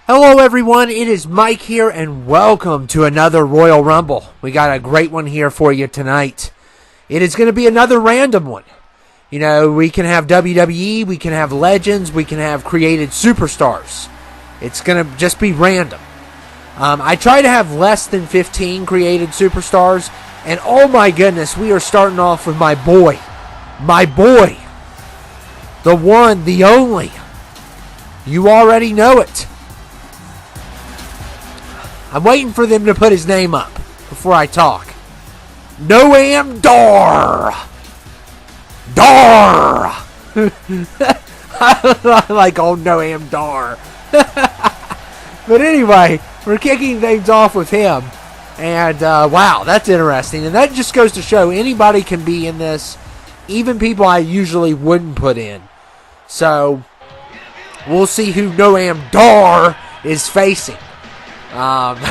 Hello everyone, it is Mike here and welcome to another Royal Rumble. We got a great one here for you tonight. It is going to be another random one. You know, we can have WWE, we can have legends, we can have created superstars. It's going to just be random. I try to have less than 15 created superstars, and oh my goodness, we are starting off with my boy, the one, the only. You already know it. I'm waiting for them to put his name up before I talk. Noam Dar. I like old Noam Dar. But anyway, we're kicking things off with him. And wow, that's interesting. And that just goes to show anybody can be in this. Even people I usually wouldn't put in. So, we'll see who Noam Dar is facing. And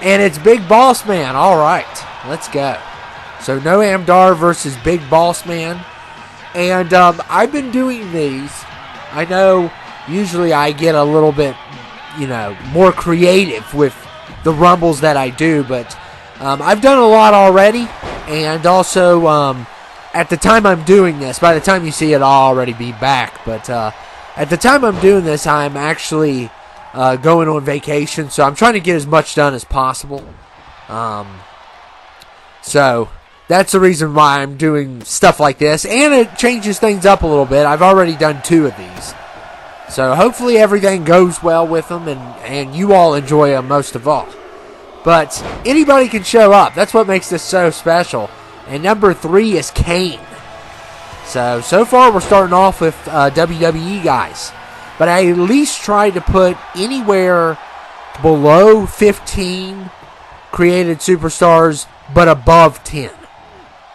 it's Big Boss Man. All right, let's go. So Noam Dar versus Big Boss Man. And I've been doing these. I know usually I get a little bit, more creative with the Rumbles that I do. But I've done a lot already. And also, at the time I'm doing this, by the time you see it, I'll already be back. But at the time I'm doing this, I'm actually going on vacation, so I'm trying to get as much done as possible. So that's the reason why I'm doing stuff like this, and it changes things up a little bit. I've already done 2 of these, so hopefully everything goes well with them, and you all enjoy them most of all. But anybody can show up. That's what makes this so special. And number 3 is Kane. So far we're starting off with WWE guys. But I at least try to put anywhere below 15 created superstars, but above 10.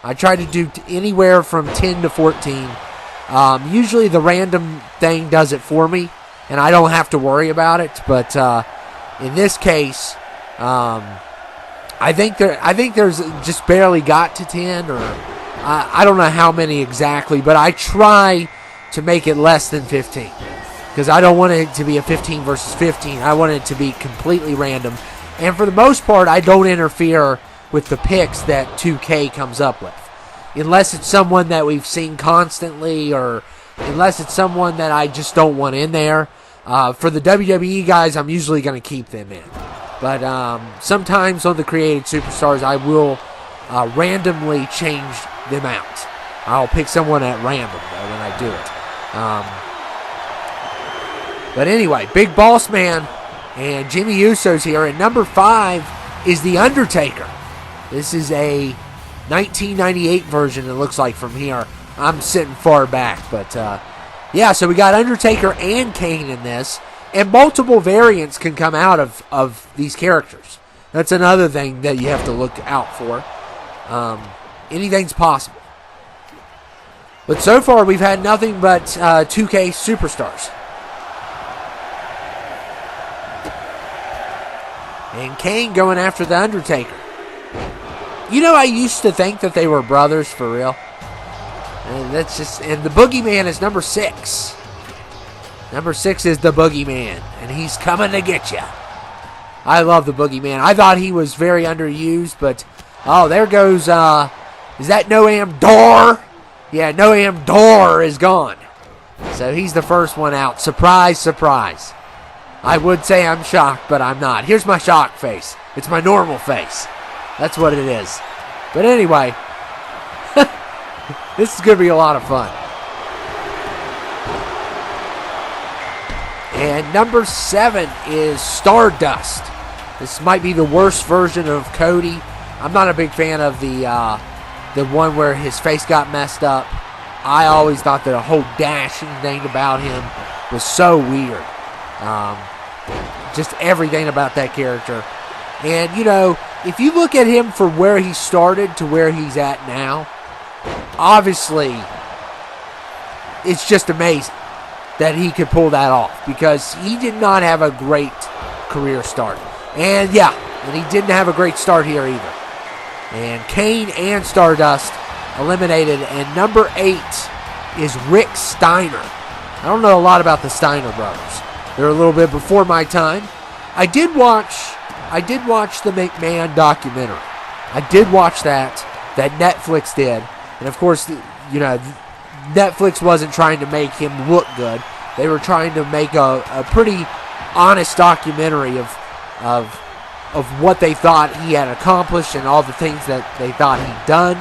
I try to do anywhere from 10 to 14. Usually the random thing does it for me, and I don't have to worry about it. But in this case, I think there's just barely got to 10, or I don't know how many exactly, but I try to make it less than 15. Because I don't want it to be a 15 versus 15. I want it to be completely random. And for the most part, I don't interfere with the picks that 2K comes up with. Unless it's someone that we've seen constantly, or unless it's someone that I just don't want in there. For the WWE guys, I'm usually going to keep them in. But sometimes on the created superstars, I will randomly change them out. I'll pick someone at random, though, when I do it. But anyway, Big Boss Man and Jimmy Uso's here. And number 5 is The Undertaker. This is a 1998 version, it looks like, from here. I'm sitting far back. But, yeah, so we got Undertaker and Kane in this. And multiple variants can come out of these characters. That's another thing that you have to look out for. Anything's possible. But so far, we've had nothing but 2K superstars. And Kane going after The Undertaker. I used to think that they were brothers for real. And the Boogeyman is number 6. Number 6 is the Boogeyman, and he's coming to get you. I love the Boogeyman. I thought he was very underused, but there goes. Is that Noam Dar? Yeah, Noam Dar is gone. So he's the first one out. Surprise, surprise. I would say I'm shocked, but I'm not. Here's my shock face. It's my normal face. That's what it is. But anyway, this is going to be a lot of fun. And number 7 is Stardust. This might be the worst version of Cody. I'm not a big fan of the one where his face got messed up. I always thought that the whole dashing thing about him was so weird. Just everything about that character. And, if you look at him from where he started to where he's at now, obviously, it's just amazing that he could pull that off, because he did not have a great career start. And, he didn't have a great start here either. And Kane and Stardust eliminated. And number 8 is Rick Steiner. I don't know a lot about the Steiner brothers. They're a little bit before my time. I did watch the McMahon documentary. I did watch that Netflix did. And of course, Netflix wasn't trying to make him look good. They were trying to make a pretty honest documentary of what they thought he had accomplished and all the things that they thought he'd done.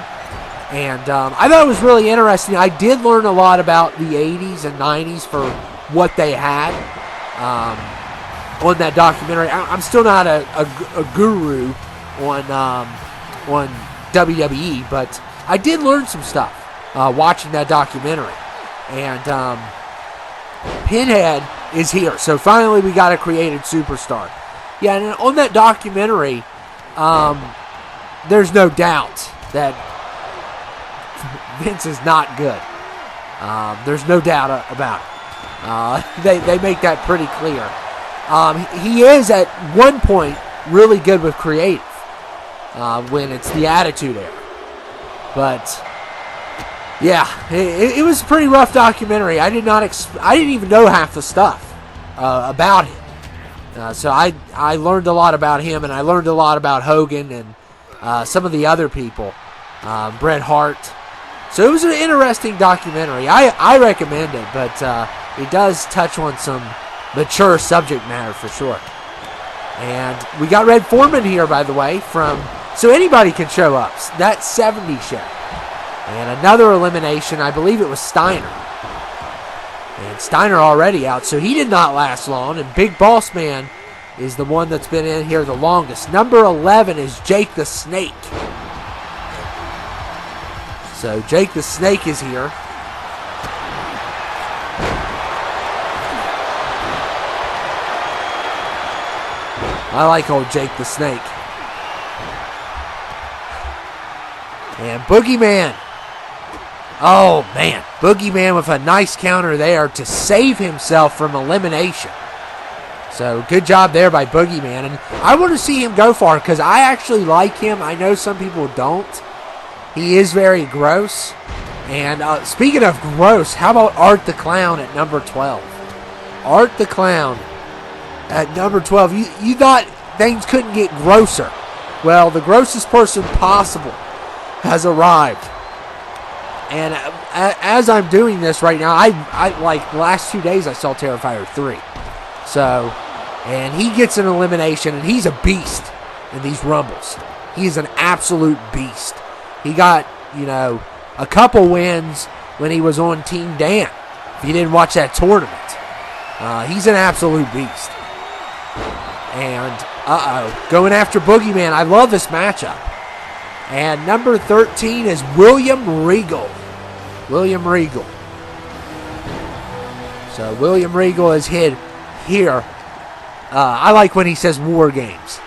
And I thought it was really interesting. I did learn a lot about the 80s and 90s for what they had on that documentary. I'm still not a guru on WWE, but I did learn some stuff watching that documentary. And Pinhead is here. So finally we got a created superstar. Yeah, and on that documentary, there's no doubt that Vince is not good. There's no doubt about it. They make that pretty clear. He is at one point really good with creative when it's the Attitude Era. But yeah, it was a pretty rough documentary. I didn't even know half the stuff about him. So I learned a lot about him, and I learned a lot about Hogan and some of the other people, Bret Hart. So it was an interesting documentary. I recommend it, but it does touch on some mature subject matter for sure. And we got Red Foreman here, by the way, so anybody can show up. That 70s show. And another elimination, I believe it was Steiner. And Steiner already out, so he did not last long. And Big Boss Man is the one that's been in here the longest. Number 11 is Jake the Snake. So Jake the Snake is here. I like old Jake the Snake. And Boogeyman. Oh, man. Boogeyman with a nice counter there to save himself from elimination. So good job there by Boogeyman. And I want to see him go far because I actually like him. I know some people don't. He is very gross. And speaking of gross, how about Art the Clown at number 12? Art the Clown at number 12. You thought things couldn't get grosser. Well, the grossest person possible has arrived. And as I'm doing this right now, I like the last 2 days I saw Terrifier 3. So, and he gets an elimination, and he's a beast in these Rumbles. He is an absolute beast. He got, a couple wins when he was on Team Dan. If you didn't watch that tournament. He's an absolute beast. And, going after Boogeyman. I love this matchup. And number 13 is William Regal. William Regal. So William Regal is hit here. I like when he says War Games.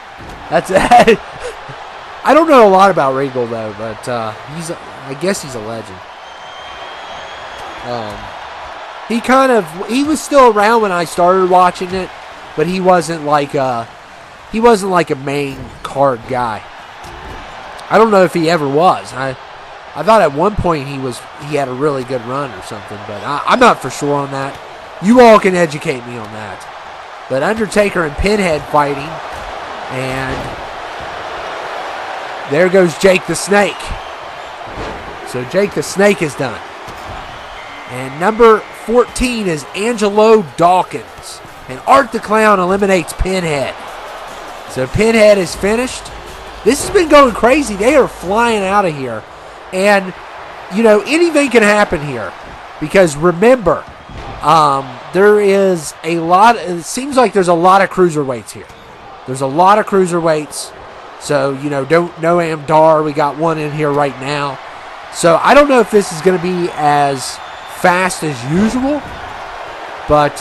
That's I don't know a lot about Regal though, but I guess he's a legend. He was still around when I started watching it, but he wasn't like a main card guy. I don't know if he ever was. I thought at one point he had a really good run or something, but I'm not for sure on that. You all can educate me on that. But Undertaker and Pinhead fighting, and there goes Jake the Snake. So Jake the Snake is done. And number 14 is Angelo Dawkins. And Art the Clown eliminates Pinhead. So Pinhead is finished. This has been going crazy. They are flying out of here. And, anything can happen here. Because remember, there is it seems like there's a lot of cruiserweights here. There's a lot of cruiserweights. So, no Amdar. We got one in here right now. So, I don't know if this is going to be as fast as usual. But,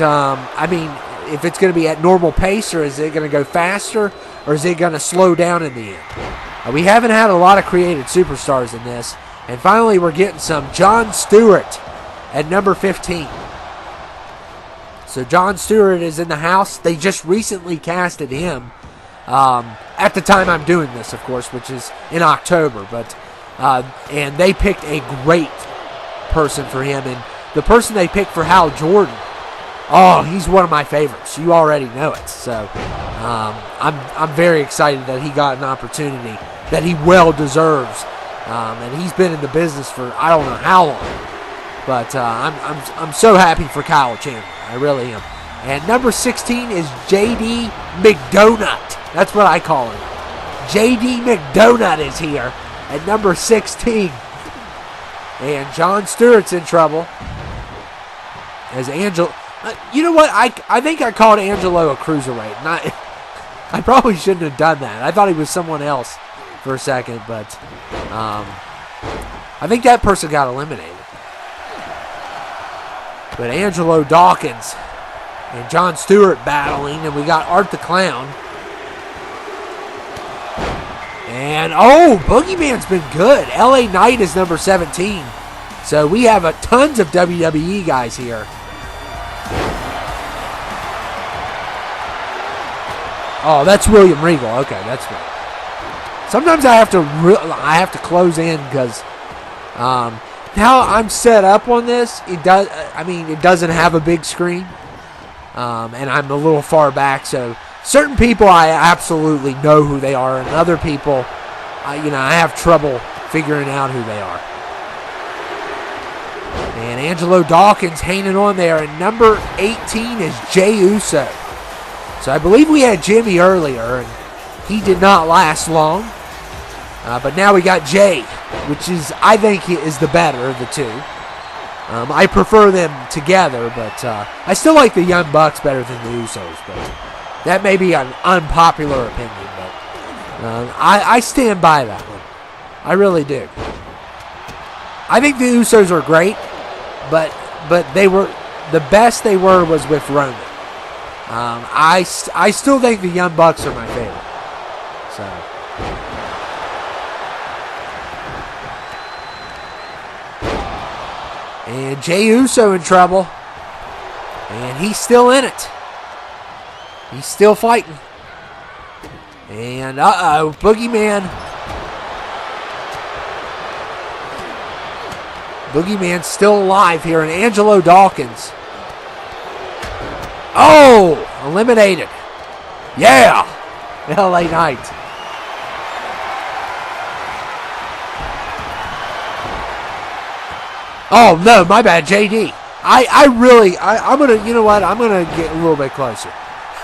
if it's going to be at normal pace, or is it going to go faster, or is it going to slow down in the end? We haven't had a lot of created superstars in this. And finally, we're getting some Jon Stewart at number 15. So Jon Stewart is in the house. They just recently casted him. At the time I'm doing this, of course, which is in October. But and they picked a great person for him. And the person they picked for Hal Jordan Oh, he's one of my favorites. You already know it. So I'm very excited that he got an opportunity that he well deserves. And he's been in the business for I don't know how long. But I'm so happy for Kyle Chandler. I really am. And number 16 is J.D. McDonut. That's what I call him. J.D. McDonut is here at number 16. And Jon Stewart's in trouble. As Angelo... you know what? I think I called Angelo a cruiserweight. I probably shouldn't have done that. I thought he was someone else for a second. But I think that person got eliminated. But Angelo Dawkins and Jon Stewart battling, and we got Art the Clown. And, Boogeyman's been good. LA Knight is number 17. So we have tons of WWE guys here. Oh, that's William Regal. Okay, that's right. Sometimes I have to close in because how I'm set up on this, it doesn't have a big screen. And I'm a little far back, so certain people I absolutely know who they are, and other people, I have trouble figuring out who they are. And Angelo Dawkins hanging on there, and number 18 is Jey Uso. So I believe we had Jimmy earlier, and he did not last long. But now we got Jay, which I think is the better of the two. I prefer them together, but I still like the Young Bucks better than the Usos. But that may be an unpopular opinion, but I stand by that one. I really do. I think the Usos are great, but they were the best they were was with Roman. I still think the Young Bucks are my favorite. So. And Jey Uso in trouble. And he's still in it. He's still fighting. And Boogeyman. Boogeyman's still alive here. And Angelo Dawkins. Oh! Eliminated. Yeah! LA Knight. Oh, no, my bad, JD. I'm going to, you know what, I'm going to get a little bit closer.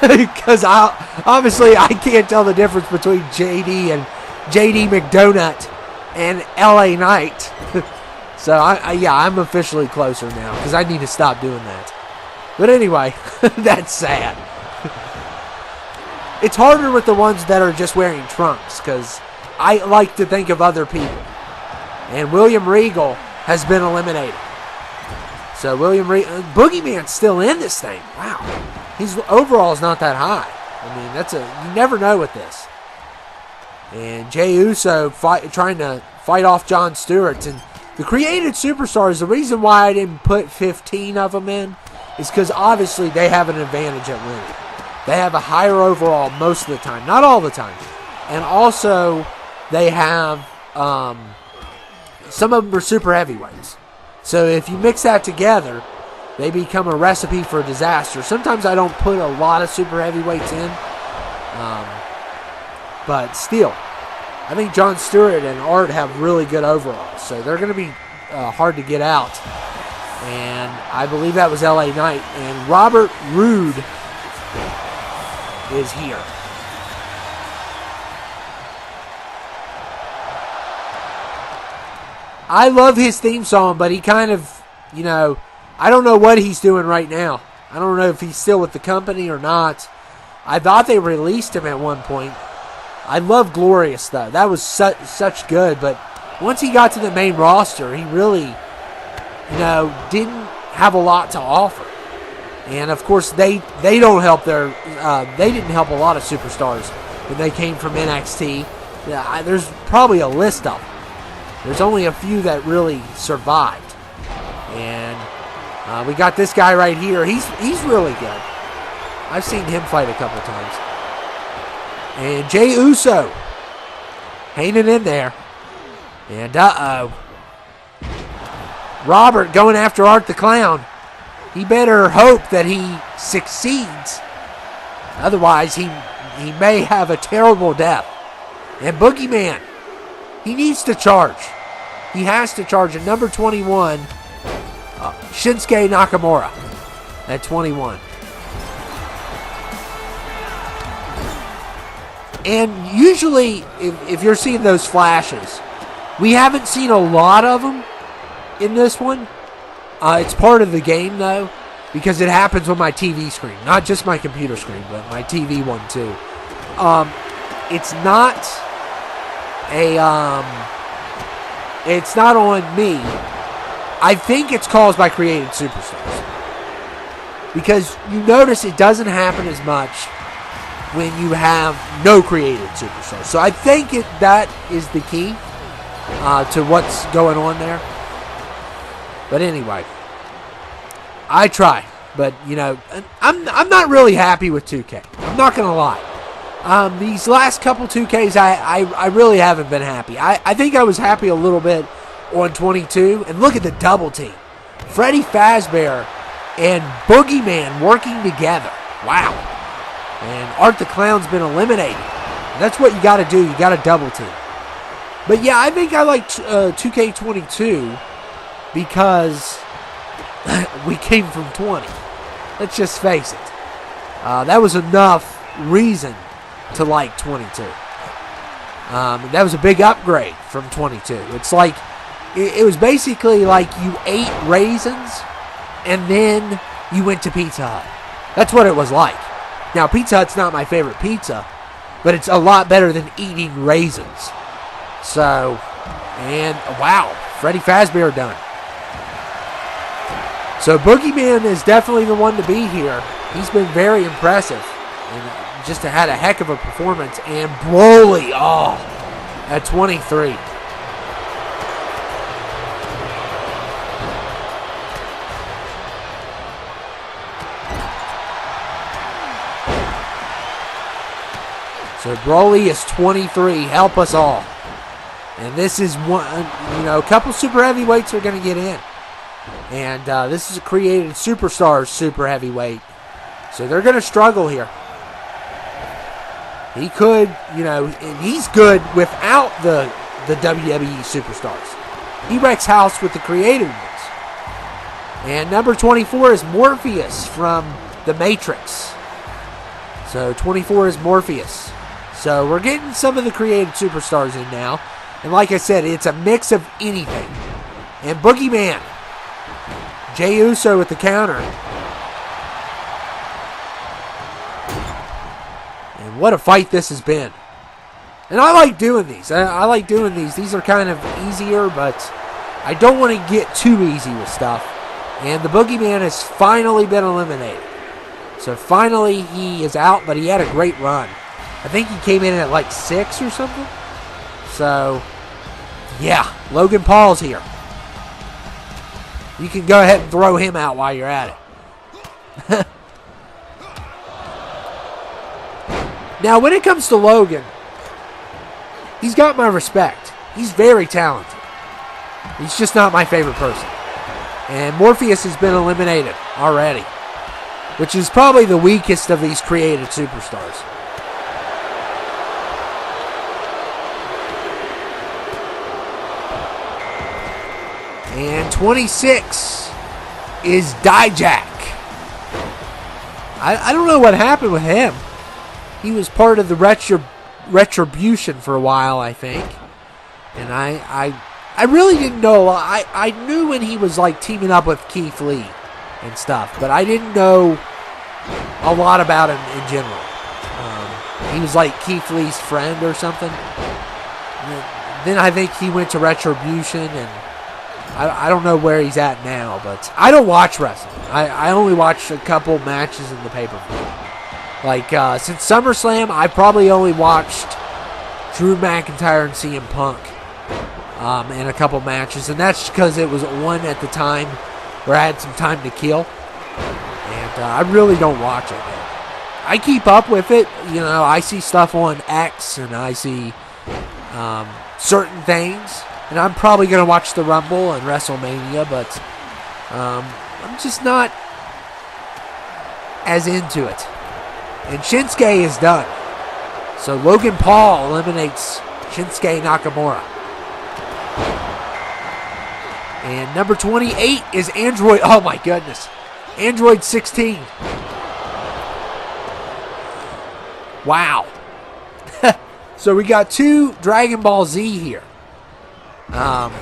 Because obviously I can't tell the difference between JD and JD McDonut and LA Knight. So, I'm officially closer now because I need to stop doing that. But anyway, that's sad. It's harder with the ones that are just wearing trunks because I like to think of other people. And William Regal has been eliminated. So Boogeyman's still in this thing. Wow. His overall is not that high. I mean, you never know with this. And Jey Uso trying to fight off Jon Stewart. And the created superstars, the reason why I didn't put 15 of them in is because obviously they have an advantage at winning. They have a higher overall most of the time. Not all the time. And also, they have... some of them are super heavyweights. So if you mix that together, they become a recipe for disaster. Sometimes I don't put a lot of super heavyweights in. But still, I think Jon Stewart and Art have really good overalls. So they're going to be hard to get out. And I believe that was LA Knight. And Robert Roode is here. I love his theme song, but he kind of, I don't know what he's doing right now. I don't know if he's still with the company or not. I thought they released him at one point. I love Glorious, though. That was such good, but once he got to the main roster, he really, didn't have a lot to offer. And, of course, they don't help they didn't help a lot of superstars when they came from NXT. There's probably a list of them. There's only a few that really survived. And we got this guy right here. He's really good. I've seen him fight a couple times. And Jey Uso hanging in there. And Robert going after Art the Clown. he better hope that he succeeds. Otherwise, he may have a terrible death. And Boogeyman, he needs to charge. He has to charge at number 21, Shinsuke Nakamura at 21. And usually, if you're seeing those flashes, we haven't seen a lot of them in this one. It's part of the game, though, because it happens on my TV screen. Not just my computer screen, but my TV one, too. It's not it's not on me. I think it's caused by created superstars. Because you notice it doesn't happen as much when you have no created superstars. So I think that is the key to what's going on there. But anyway, I try. But, you know, I'm not really happy with 2K. I'm not going to lie. These last couple 2Ks, I really haven't been happy. I think I was happy a little bit on 22. And look at the double team. Freddy Fazbear and Boogeyman working together. Wow. And Art the Clown's been eliminated. And that's what you got to do. You got to double team. But yeah, I think I like 2K22 because we came from 20. Let's just face it. That was enough reason to like 22. That was a big upgrade from 22. It's like, it was basically like you ate raisins and then you went to Pizza Hut. That's what it was like. Now, Pizza Hut's not my favorite pizza, but it's a lot better than eating raisins. So, and wow, Freddy Fazbear done. So Boogeyman is definitely the one to be here. He's been very impressive and just had a heck of a performance. And Broly, at 23. So Broly is 23. Help us all. And this is one, a couple super heavyweights are going to get in. And this is a created superstars super heavyweight. So they're going to struggle here. He could, and he's good without the WWE superstars. He wrecks house with the created ones. And number 24 is Morpheus from The Matrix. So 24 is Morpheus. So we're getting some of the created superstars in now. And like I said, it's a mix of anything. And Boogeyman. Jey Uso with the counter. And what a fight this has been. And I like doing these. I like doing these. These are kind of easier, but I don't want to get too easy with stuff. And the Boogeyman has finally been eliminated. So finally he is out, but he had a great run. I think he came in at like 6 or something. So, yeah, Logan Paul's here. You can go ahead and throw him out while you're at it. Now, when it comes to Logan, he's got my respect. He's very talented. He's just not my favorite person. And Morpheus has been eliminated already, which is probably the weakest of these created superstars. And 26 is Dijak. I don't know what happened with him. He was part of the Retribution for a while, I think. And I really didn't know. I knew when he was like teaming up with Keith Lee and stuff, but I didn't know a lot about him in general. He was like Keith Lee's friend or something. Then I think he went to Retribution, and I don't know where he's at now, but I don't watch wrestling. I only watch a couple matches in the pay-per-view. Like, since SummerSlam, I probably only watched Drew McIntyre and CM Punk in a couple matches, and that's because it was one at the time where I had some time to kill, and I really don't watch it, man. I keep up with it. I see stuff on X, and I see certain things. And I'm probably going to watch the Rumble and WrestleMania, but I'm just not as into it. And Shinsuke is done. So Logan Paul eliminates Shinsuke Nakamura. And number 28 is Android. Oh my goodness. Android 16. Wow. So we got 2 Dragon Ball Z here. And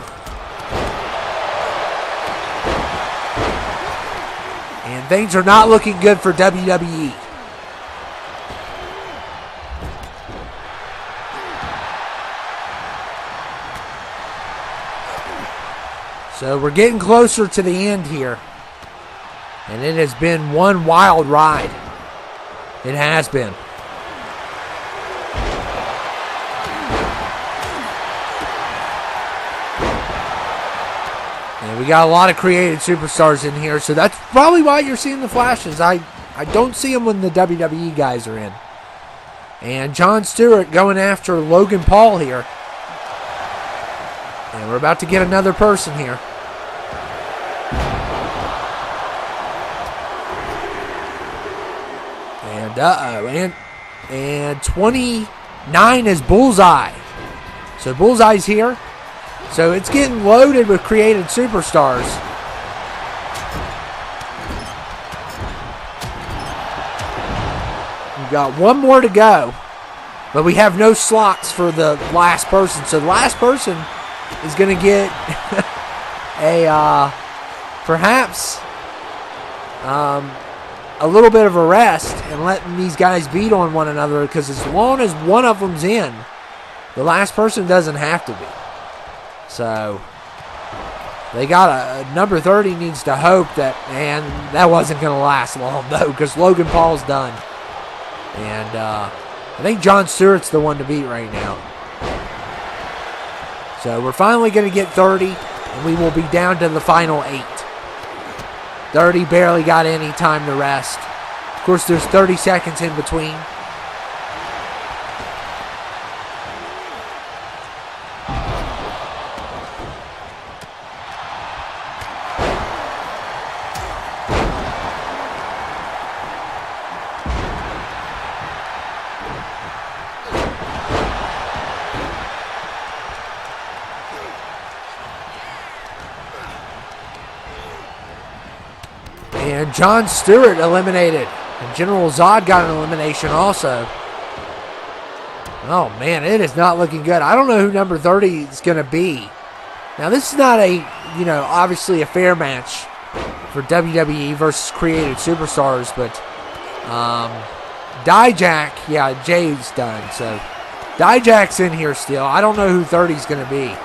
things are not looking good for WWE. So we're getting closer to the end here. And it has been one wild ride. It has been. And we got a lot of created superstars in here, so that's probably why you're seeing the flashes. I don't see them when the WWE guys are in. And Jon Stewart going after Logan Paul here. And we're about to get another person here. And and 29 is Bullseye. So Bullseye's here. So it's getting loaded with created superstars. We've got one more to go. But we have no slots for the last person. So the last person is going to get perhaps a little bit of a rest and letting these guys beat on one another, because as long as one of them's in, the last person doesn't have to be. So they got a number 30 needs to hope that, and that wasn't going to last long though, because Logan Paul's done. And I think Jon Stewart's the one to beat right now. So we're finally going to get 30, and we will be down to the final 8. 30 barely got any time to rest. Of course, there's 30 seconds in between. And Jon Stewart eliminated. And General Zod got an elimination also. Oh, man, it is not looking good. I don't know who number 30 is going to be. Now, this is not a, obviously a fair match for WWE versus created superstars, but Dijak, yeah, Jay's done. So Dijak's in here still. I don't know who 30 is going to be.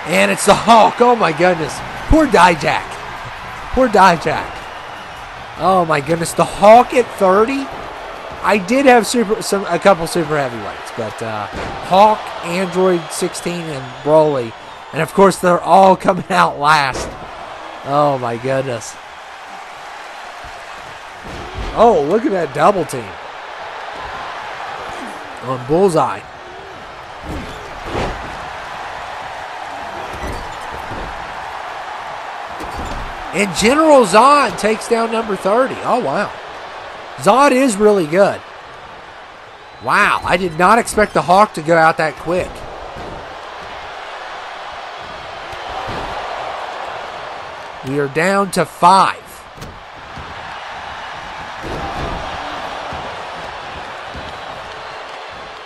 And it's the Hulk. Oh, my goodness. Poor Dijak. Poor Dijak. Oh, my goodness. The Hulk at 30. I did have a couple super heavyweights. But Hulk, Android 16, and Broly. And, of course, they're all coming out last. Oh, my goodness. Oh, look at that double team. On Bullseye. And General Zod takes down number 30. Oh, wow. Zod is really good. Wow, I did not expect the Hawk to go out that quick. We are down to 5.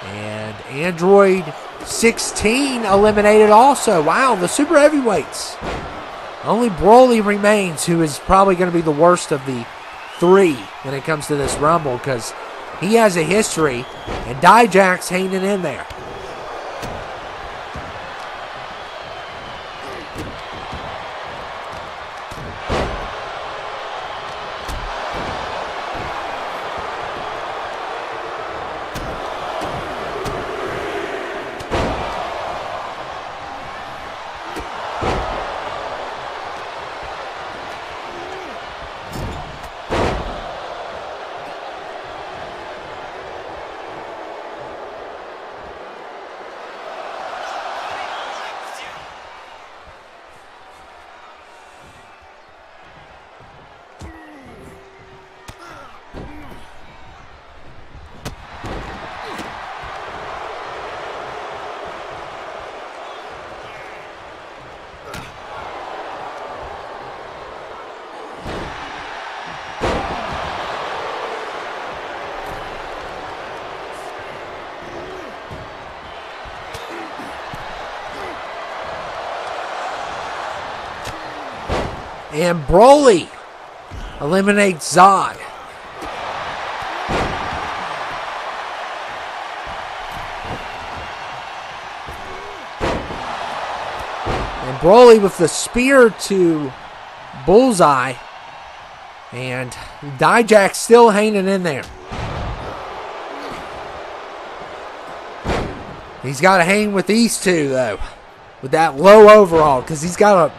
And Android 16 eliminated also. Wow, the super heavyweights. Only Broly remains, who is probably going to be the worst of the 3 when it comes to this Rumble, because he has a history, and Dijak's hanging in there. And Broly eliminates Zod. And Broly with the spear to Bullseye. And Dijak's still hanging in there. He's got to hang with these two, though. With that low overall. Because he's got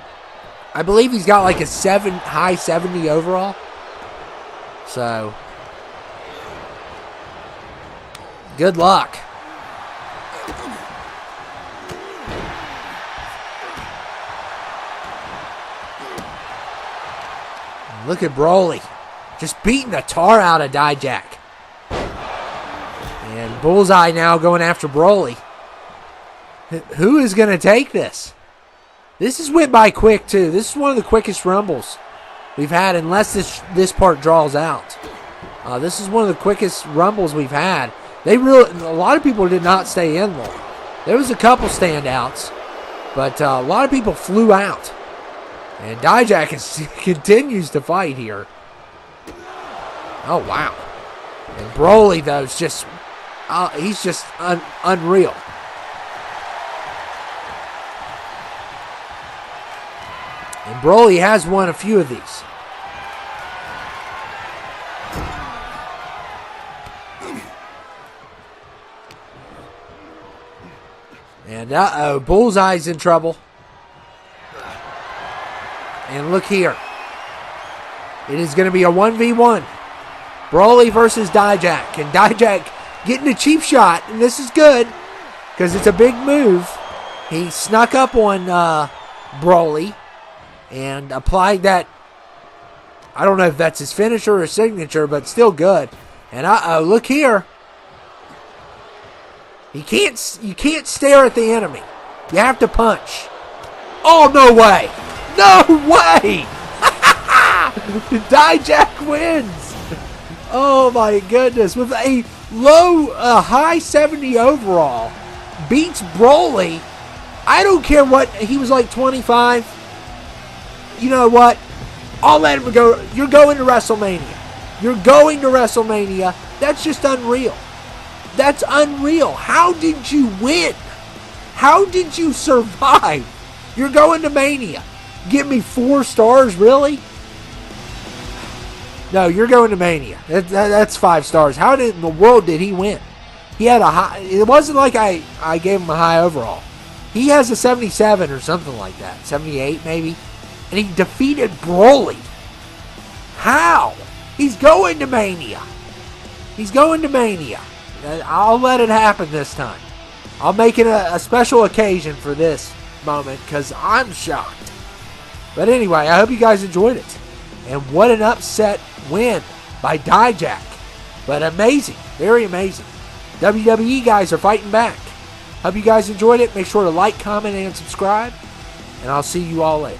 I believe he's got like a high 70 overall. So, good luck. Look at Broly. Just beating the tar out of Dijak. And Bullseye now going after Broly. Who is going to take this? This has went by quick, too. This is one of the quickest Rumbles we've had, unless this part draws out. This is one of the quickest Rumbles we've had. A lot of people did not stay in long. There was a couple standouts, but a lot of people flew out. And Dijak continues to fight here. Oh, wow. And Broly, though, is just... he's just unreal. And Broly has won a few of these. And Bullseye's in trouble. And look here. It is going to be a 1v1. Broly versus Dijak. And Dijak getting a cheap shot. And this is good, because it's a big move. He snuck up on Broly and applied that. I don't know if that's his finisher or signature, but still good. And look here. You can't stare at the enemy. You have to punch. Oh, no way. No way. Dijak wins. Oh, my goodness. With a high 70 overall. Beats Broly. I don't care what. He was like 25. You know what? I'll let him go. You're going to WrestleMania. You're going to WrestleMania. That's just unreal. That's unreal. How did you win? How did you survive? You're going to Mania. Give me 4 stars, really? No, you're going to Mania. That's 5 stars. How in the world did he win? He had a high. It wasn't like I gave him a high overall. He has a 77 or something like that. 78 maybe. And he defeated Broly. How? He's going to Mania. He's going to Mania. I'll let it happen this time. I'll make it a special occasion for this moment, because I'm shocked. But anyway, I hope you guys enjoyed it. And what an upset win by Dijak. But amazing. Very amazing. WWE guys are fighting back. Hope you guys enjoyed it. Make sure to like, comment, and subscribe. And I'll see you all later.